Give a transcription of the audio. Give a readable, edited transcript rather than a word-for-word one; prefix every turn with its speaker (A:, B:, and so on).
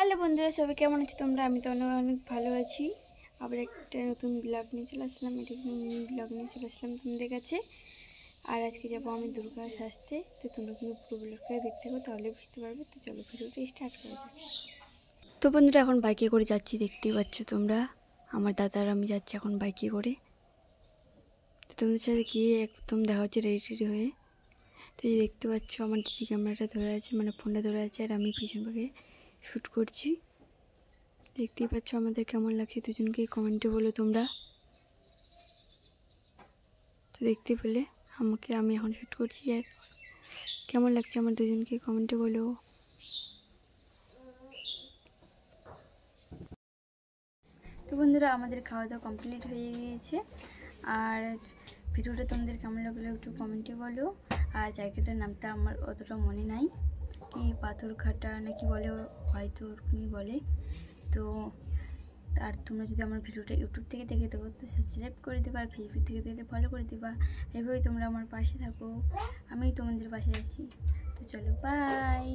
A: Hello বন্ধুরা, সবাই কেমন আছো তোমরা? আমি তো অনেক অনেক ভালো আছি। আবার একটা নতুন ব্লগ নিয়ে চলে আসলাম, এটা মিনি ব্লগ নিয়ে চলে আসলাম তোমাদের কাছে। আর আজকে যাবো আমি দুর্গা সাজতে, তো তোমরা কিন্তু পুরো ব্লগটা দেখতে হবে, তাহলে বুঝতে পারবে। তো চলো ভিডিওটা স্টার্ট করা যাক। তো বন্ধুরা এখন বাইকে করে যাচ্ছি, দেখতেই পাচ্ছ তোমরা। আমার দাদার আমি যাচ্ছি এখন বাইকে করে। তো তোমাদের সাথে গিয়ে একদম দেখা হচ্ছে রেডি রেডি হয়ে। তো এই দেখতে পাচ্ছ আমার দিদি ক্যামেরাটা ধরে আছে, মানে ফোনটা ধরে আছে, আর আমি পিছন ভাগে শ্যুট করছি। দেখতেই পাচ্ছ আমাদের কেমন লাগছে দুজনকে, কমেন্টে বলো তোমরা। তো দেখতে পেলে আমি এখন শ্যুট করছি, আর কেমন লাগছে আমার দুজনকে কমেন্টে বলো। তো বন্ধুরা আমাদের খাওয়া দাওয়া কমপ্লিট হয়ে গিয়েছে, আর ভিডিওটা তোমাদের কেমন লাগলো একটু কমেন্টে বলো। আর জায়গাটার নামটা আমার অতটা মনে নাই, কি পাথরঘাটা নাকি বলে, হয়তো ওরকমই বলে। তো আর তোমরা যদি আমার ভিডিওটা ইউটিউব থেকে দেখে দেবো তো সাবস্ক্রাইব করে দেবা, আর ফেসবুক থেকে দেখলে ফলো করে দেবা। এভাবেই তোমরা আমার পাশে থাকো, আমি তোমাদের পাশে আছি। তো চলো বাই।